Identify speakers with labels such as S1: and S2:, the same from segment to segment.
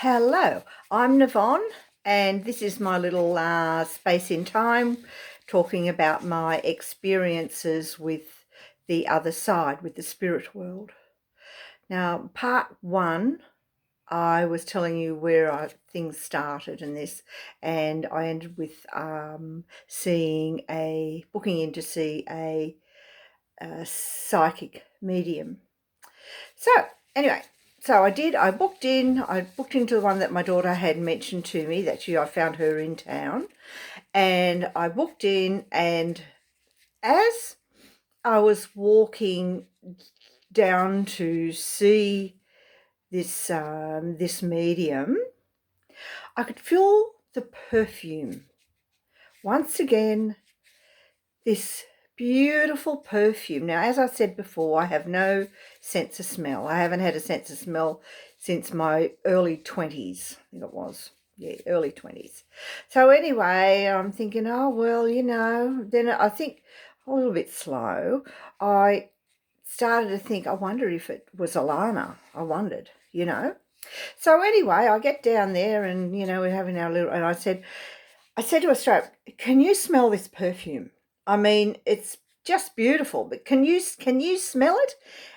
S1: Hello, I'm Navon, and this is my little space in time talking about my experiences with the other side, with the spirit world. Now, part one, I was telling you where things started and this, and I ended with booking in to see a psychic medium. So, anyway, I booked in. I booked into the one that my daughter had mentioned to me, that I found her in town. And I booked in, and as I was walking down to see this medium, I could feel the perfume. Once again, this beautiful perfume. Now, as I said before, I have no sense of smell. I haven't had a sense of smell since my early 20s, I think it was. Yeah, early 20s. So anyway, I'm thinking, oh, well, then I think a little bit slow. I started to think, I wonder if it was Alana. I wondered. So anyway, I get down there and, we're having our little, and I said to her straight, can you smell this perfume? I mean, it's just beautiful, but can you smell it?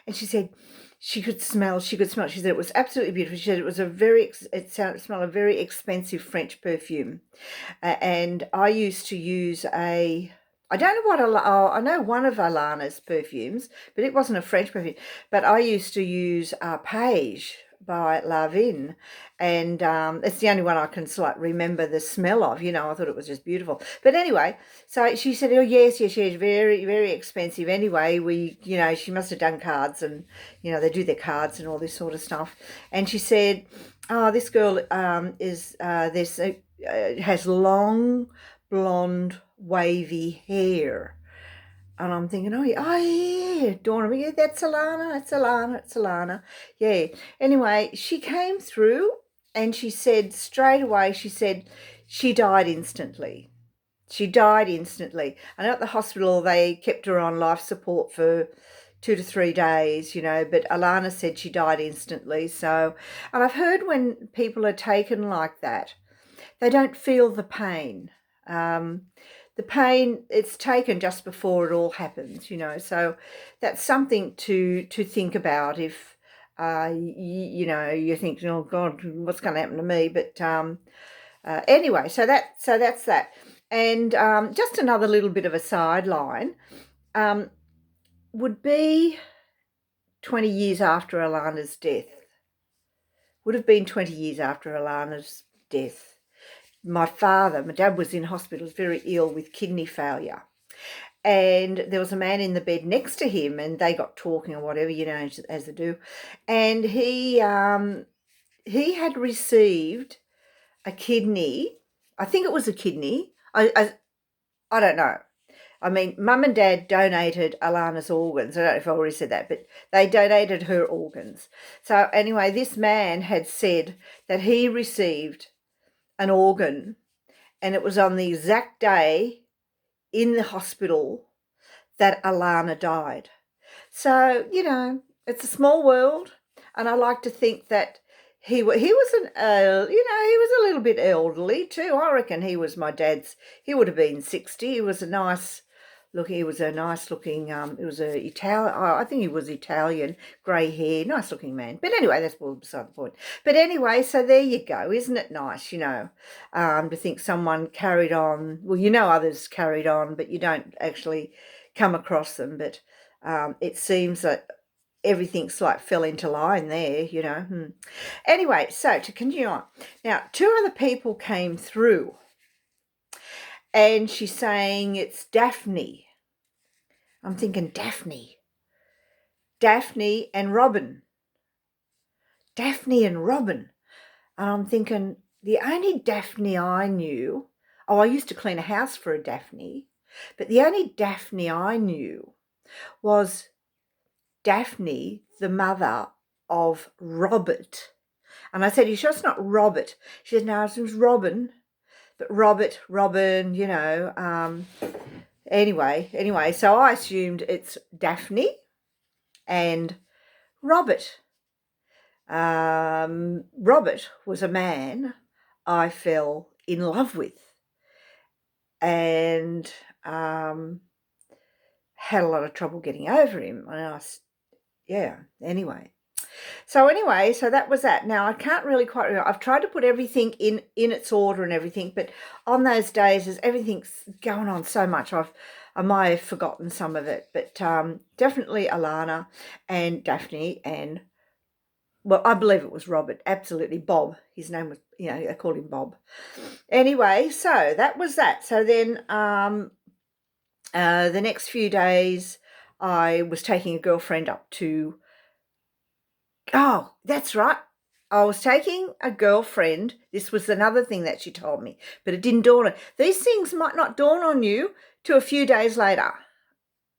S1: And she said she could smell it. She said it was absolutely beautiful. She said it was it smelled a very expensive French perfume. And I used to use I don't know I know one of Alana's perfumes, but it wasn't a French perfume. But I used to use Arpege by Lavin, and it's the only one I can remember the smell of. I thought it was just beautiful. But anyway, so she said, "Oh yes, yes, yes, very, very expensive." Anyway, she must have done cards, and they do their cards and all this sort of stuff. And she said, "Oh, this girl has long blonde wavy hair." And I'm thinking, oh yeah, dawn on me, yeah, that's Alana, it's Alana. Yeah. Anyway, she came through and she said straight away, she died instantly. She died instantly. I know at the hospital they kept her on life support for 2 to 3 days, but Alana said she died instantly. So, and I've heard when people are taken like that, they don't feel the pain. The pain, it's taken just before it all happens, so that's something to think about if you think, oh God, what's going to happen to me? But anyway, so that's that. And just another little bit of a sideline would be 20 years after Alana's death. Would have been 20 years after Alana's death. My dad was in hospital, was very ill with kidney failure. And there was a man in the bed next to him, and they got talking or whatever, as they do. And he had received a kidney. I think it was a kidney. I don't know. I mean, Mum and Dad donated Alana's organs. I don't know if I already said that, but they donated her organs. So anyway, this man had said that he received an organ, and it was on the exact day in the hospital that Alana died. So, it's a small world, and I like to think that he was he was a little bit elderly too. I reckon he would have been 60. He was a nice looking, it was a Italian, I think he was Italian, grey hair, nice looking man. But anyway, that's all beside the point. But anyway, so there you go. Isn't it nice, to think someone carried on, well, others carried on, but you don't actually come across them. But it seems that everything's like fell into line there. Anyway, so to continue on. Now, two other people came through, and she's saying it's Daphne. I'm thinking Daphne and Robin. Daphne and Robin. And I'm thinking the only Daphne I knew, I used to clean a house for a Daphne, but the only Daphne I knew was Daphne, the mother of Robert. And I said, you sure it's not Robert? She said, no, it was Robin. But Robin, Anyway, so I assumed it's Daphne and Robert. Robert was a man I fell in love with and had a lot of trouble getting over him. And anyway. So that was that. Now I can't really quite remember. I've tried to put everything in its order and everything, but on those days as everything's going on so much, I might have forgotten some of it. But definitely Alana and Daphne and, well, I believe it was Robert, absolutely Bob. His name was, I called him Bob. Anyway, so that was that. So then the next few days I was taking a girlfriend up to, oh, that's right. I was taking a girlfriend. This was another thing that she told me, but it didn't dawn on. These things might not dawn on you till a few days later,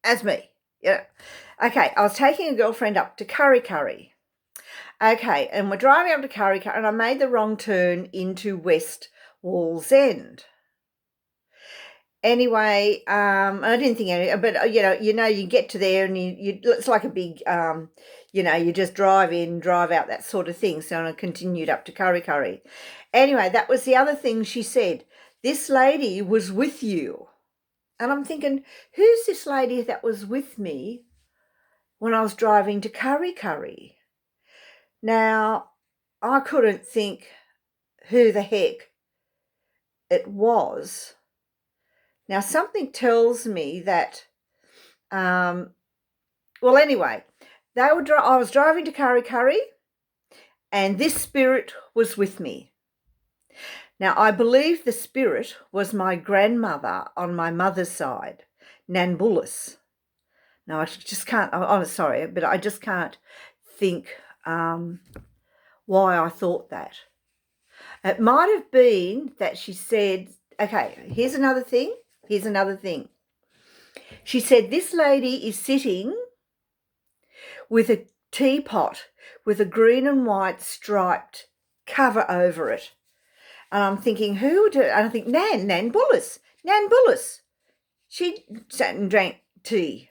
S1: as me. Yeah. Okay, I was taking a girlfriend up to Curry Curry. Okay, and we're driving up to Curry Curry, and I made the wrong turn into West Wallsend. Anyway, I didn't think any, but you get to there and you it's like a big, you just drive in, drive out, that sort of thing. So I continued up to Curry Curry. Anyway, that was the other thing she said. This lady was with you. And I'm thinking, who's this lady that was with me when I was driving to Curry Curry? Now, I couldn't think who the heck it was. Now, something tells me that, anyway, I was driving to Curry Curry and this spirit was with me. Now, I believe the spirit was my grandmother on my mother's side, Nan Bullis. Now, I just can't, I'm sorry, but I just can't think why I thought that. It might have been that she said, okay, here's another thing. She said, this lady is sitting with a teapot with a green and white striped cover over it. And I'm thinking, and I think, Nan Bullis. She sat and drank tea.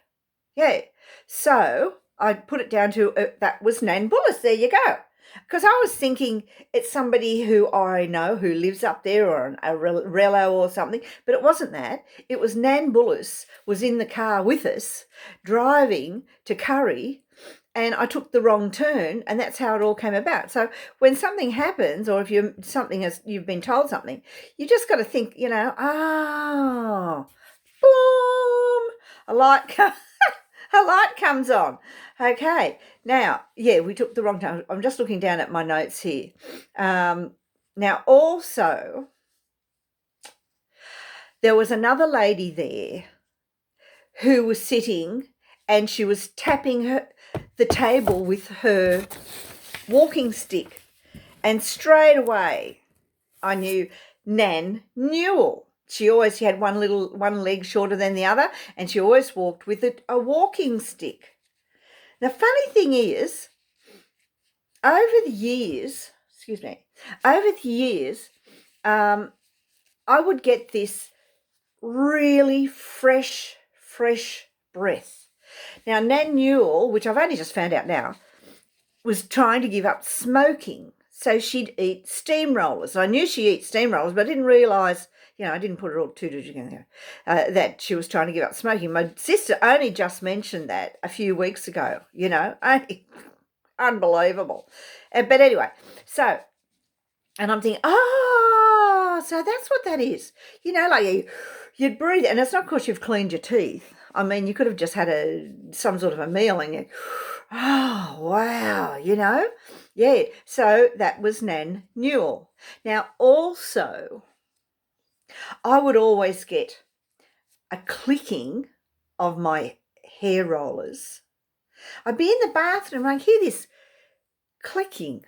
S1: Yeah. So I put it down to, that was Nan Bullis. There you go. Because I was thinking it's somebody who I know who lives up there or a relo or something, but it wasn't that. It was Nan Bullis was in the car with us driving to Curry, and I took the wrong turn, and that's how it all came about. So when something happens, or if you've been told something, you just got to think, boom, a light comes on. Okay, now, we took the wrong turn. I'm just looking down at my notes here. Now, also, there was another lady there who was sitting and she was tapping the table with her walking stick. And straight away, I knew Nan Newell. She had one leg shorter than the other, and she always walked with a walking stick. The funny thing is, over the years, I would get this really fresh breath. Now, Nan Newell, which I've only just found out now, was trying to give up smoking. So she'd eat steamrollers. I knew she eats steamrollers, but I didn't realise, I didn't put it all together, that she was trying to give up smoking. My sister only just mentioned that a few weeks ago, only unbelievable. But anyway, so, and I'm thinking, so that's what that is. Like you'd breathe, and it's not because you've cleaned your teeth. I mean, you could have just had some sort of a meal and you, wow, Yeah, so that was Nan Newell. Now, also, I would always get a clicking of my hair rollers. I'd be in the bathroom and I'd hear this clicking.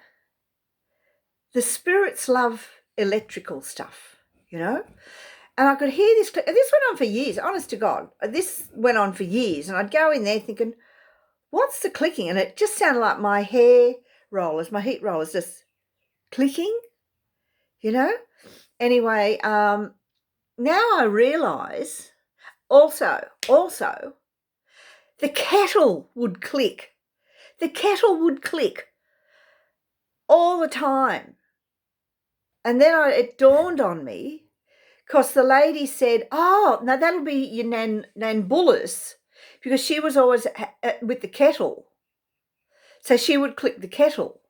S1: The spirits love electrical stuff, And I could hear this. This went on for years, honest to God. This went on for years. And I'd go in there thinking, what's the clicking? And it just sounded like my hair rollers, my heat rollers just clicking, Anyway, now I realise also, the kettle would click. The kettle would click. all the time. And then it dawned on me, because the lady said, oh, no, that'll be your Nan Bullis, because she was always with the kettle. So she would click the kettle.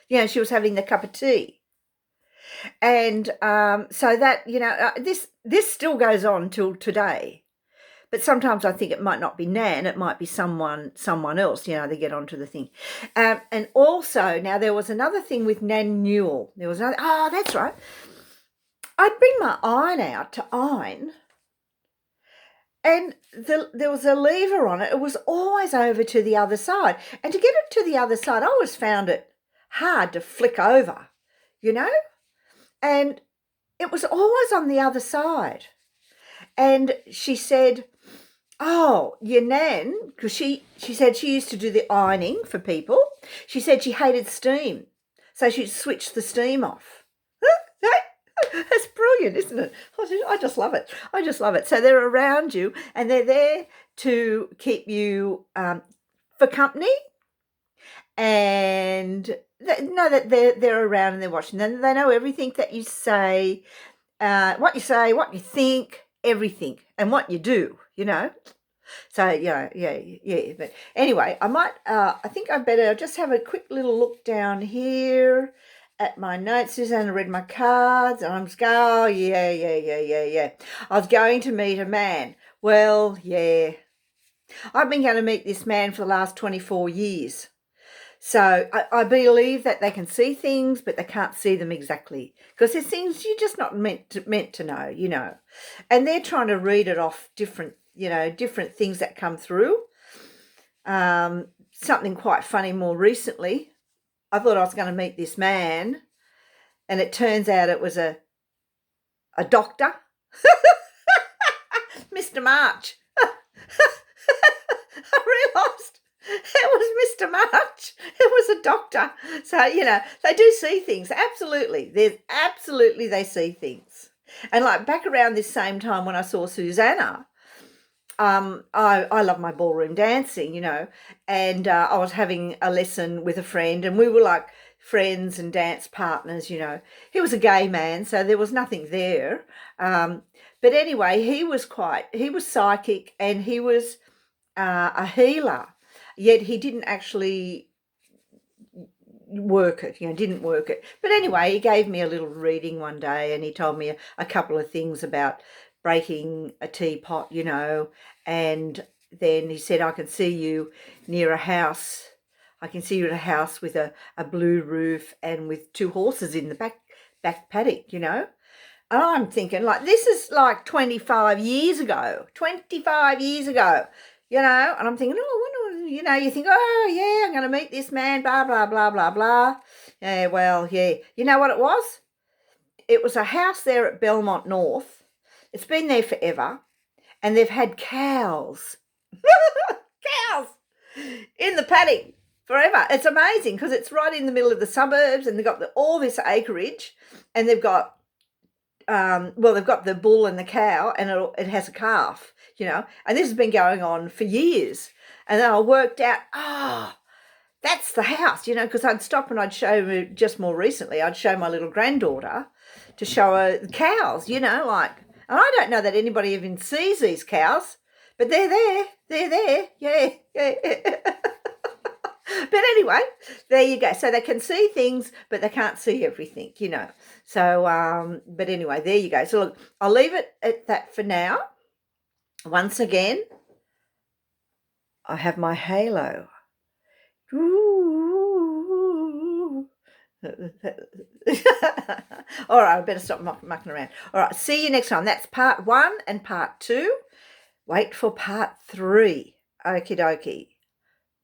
S1: You know, she was having the cup of tea. And so that, you know, this still goes on till today. But sometimes I think it might not be Nan, it might be someone else, you know, they get onto the thing. And also, now there was another thing with Nan Newell. There was another, oh, that's right. I'd bring my iron out to iron, and there was a lever on it. It was always over to the other side. And to get it to the other side, I always found it hard to flick over, you know? And it was always on the other side. And she said, oh, your Nan, because she said she used to do the ironing for people. She said she hated steam, so she'd switch the steam off. That's brilliant, isn't it? I just love it. I just love it. So they're around you, and they're there to keep you for company, and they know that they're around and they're watching. They know everything that you say, what you think, everything, and what you do, you know. So, yeah. But anyway, I think I better just have a quick little look down here at my notes. Susanna read my cards, and I'm just going, oh, yeah. I was going to meet a man. Well, yeah. I've been going to meet this man for the last 24 years. So I believe that they can see things, but they can't see them exactly, because there's things you're just not meant to know, you know. And they're trying to read it off different things that come through. Something quite funny more recently. I thought I was going to meet this man, and it turns out it was a doctor. Mr. March. I realised it was Mr. March. It was a doctor. So, you know, they do see things. Absolutely. They see things. And like back around this same time when I saw Susanna, I love my ballroom dancing, you know, and I was having a lesson with a friend, and we were like friends and dance partners, you know. He was a gay man, so there was nothing there. But anyway, he was psychic, and he was a healer, yet he didn't actually work it, didn't work it. But anyway, he gave me a little reading one day, and he told me a couple of things about breaking a teapot, you know, and then he said, I can see you near a house. I can see you at a house with a blue roof and with two horses in the back paddock, you know. And I'm thinking, like, this is like 25 years ago, you know, and I'm thinking, oh, you know, you think, oh, yeah, I'm going to meet this man, blah, blah, blah, blah, blah. Yeah, well, yeah. You know what it was? It was a house there at Belmont North. It's been there forever, and they've had cows. Cows in the paddock forever. It's amazing, because it's right in the middle of the suburbs, and they've got all this acreage, and they've got they've got the bull and the cow, and it has a calf, you know, and this has been going on for years. And then I worked out, that's the house, you know, because I'd stop and I'd show, just more recently, I'd show my little granddaughter to show her the cows, you know, like, and I don't know that anybody even sees these cows, but they're there, yeah. But anyway, there you go. So they can see things, but they can't see everything, you know. So, but anyway, there you go. So look, I'll leave it at that for now. Once again, I have my halo. Ooh. All right, I better stop mucking around. All right, see you next time. That's part 1 and part 2. Wait for part 3. Okie dokie.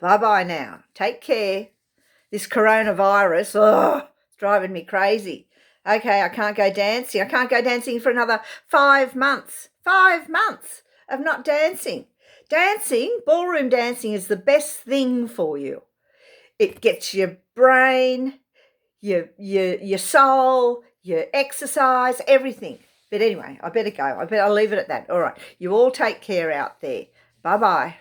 S1: Bye-bye now. Take care. This coronavirus, it's driving me crazy. Okay, I can't go dancing. I can't go dancing for another 5 months. 5 months of not dancing. Ballroom dancing is the best thing for you. It gets your brain, your soul, your exercise, everything. But anyway, I better go. I'll leave it at that. All right. You all take care out there. Bye-bye.